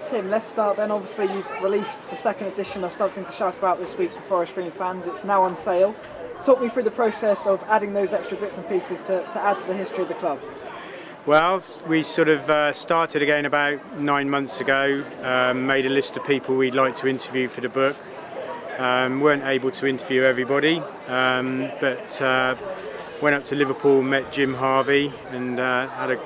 Tim, let's start then. Obviously, you've released the second edition of Something to Shout About this week for Forest Green fans. It's now on sale. Talk me through the process of adding those extra bits and pieces to add to the history of the club. Well, we sort of started again about 9 months ago, made a list of people we'd like to interview for the book. Weren't able to interview everybody, but went up to Liverpool, met Jim Harvey and had a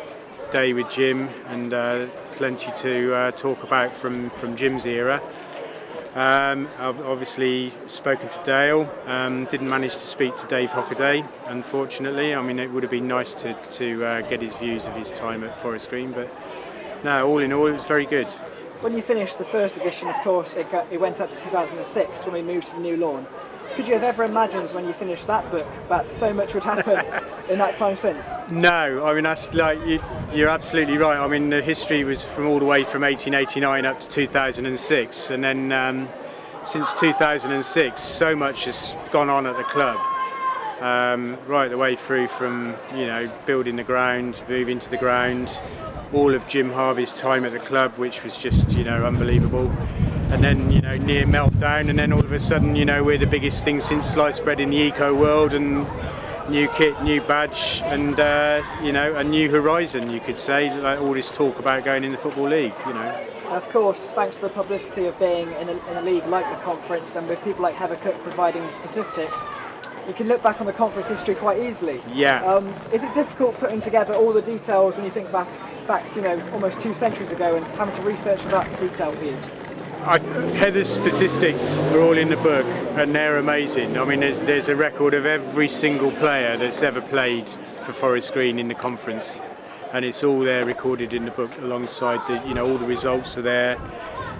day with Jim, and plenty to talk about from Jim's era. I've obviously spoken to Dale, didn't manage to speak to Dave Hockaday, unfortunately. I mean, it would have been nice to get his views of his time at Forest Green, but no, all in all, it was very good. When you finished the first edition, of course, it went up to 2006 when we moved to the new lawn. Could you have ever imagined when you finished that book that so much would happen in that time since? No, I mean, that's like, you're absolutely right. I mean, the history was from all the way from 1889 up to 2006, and then since 2006 so much has gone on at the club, right the way through from, you know, building the ground, moving to the ground, all of Jim Harvey's time at the club, which was just, you know, unbelievable. And then, you know, near meltdown, and then all of a sudden, you know, we're the biggest thing since sliced bread in the eco world, and new kit, new badge, and you know, a new horizon, you could say. Like all this talk about going in the Football League, you know. Of course, thanks to the publicity of being in a league like the Conference, and with people like Heather Cook providing the statistics, you can look back on the Conference history quite easily. Yeah. Is it difficult putting together all the details when you think back to, you know, almost 2 centuries ago, and having to research that detail for you? Heather's statistics are all in the book, and they're amazing. I mean, there's a record of every single player that's ever played for Forest Green in the Conference, and it's all there recorded in the book alongside the, you know, all the results are there.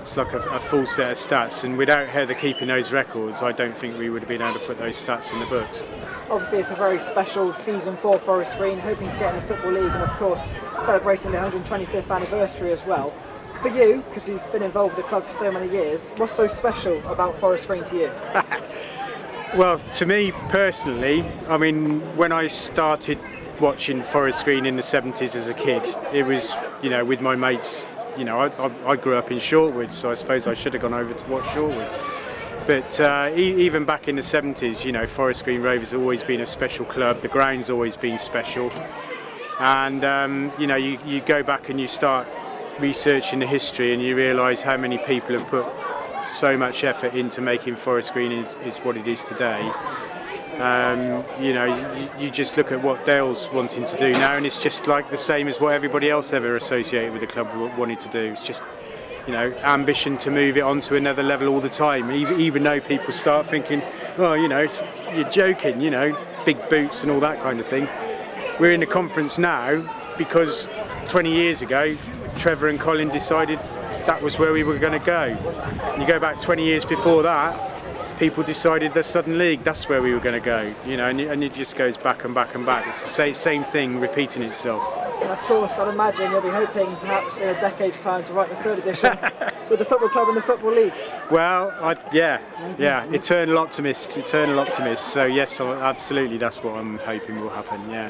It's like a full set of stats, and without Heather keeping those records, I don't think we would have been able to put those stats in the books. Obviously, it's a very special season for Forest Green, hoping to get in the Football League, and of course celebrating the 125th anniversary as well. For you, because you've been involved with the club for so many years, what's so special about Forest Green to you? Well, to me personally, I mean, when I started watching Forest Green in the 70s as a kid, it was, you know, with my mates. You know, I grew up in Shortwood, so I suppose I should have gone over to watch Shortwood. But even back in the 70s, you know, Forest Green Rovers have always been a special club. The ground's always been special. And, you know, you go back and you start researching the history, and you realise how many people have put so much effort into making Forest Green is what it is today. You know, you just look at what Dale's wanting to do now, and it's just like the same as what everybody else ever associated with the club wanted to do. It's just, you know, ambition to move it on to another level all the time, even though people start thinking, oh, you know, you're joking, you know, big boots and all that kind of thing. We're in the Conference now because 20 years ago Trevor and Colin decided that was where we were going to go. You go back 20 years before that, people decided the Southern League, that's where we were going to go, you know, and it just goes back and back and back. It's the same thing repeating itself. And of course, I'd imagine you'll be hoping perhaps in a decade's time to write the 3rd edition with the football club and the Football League. Well, eternal optimist. So yes, absolutely, that's what I'm hoping will happen, yeah.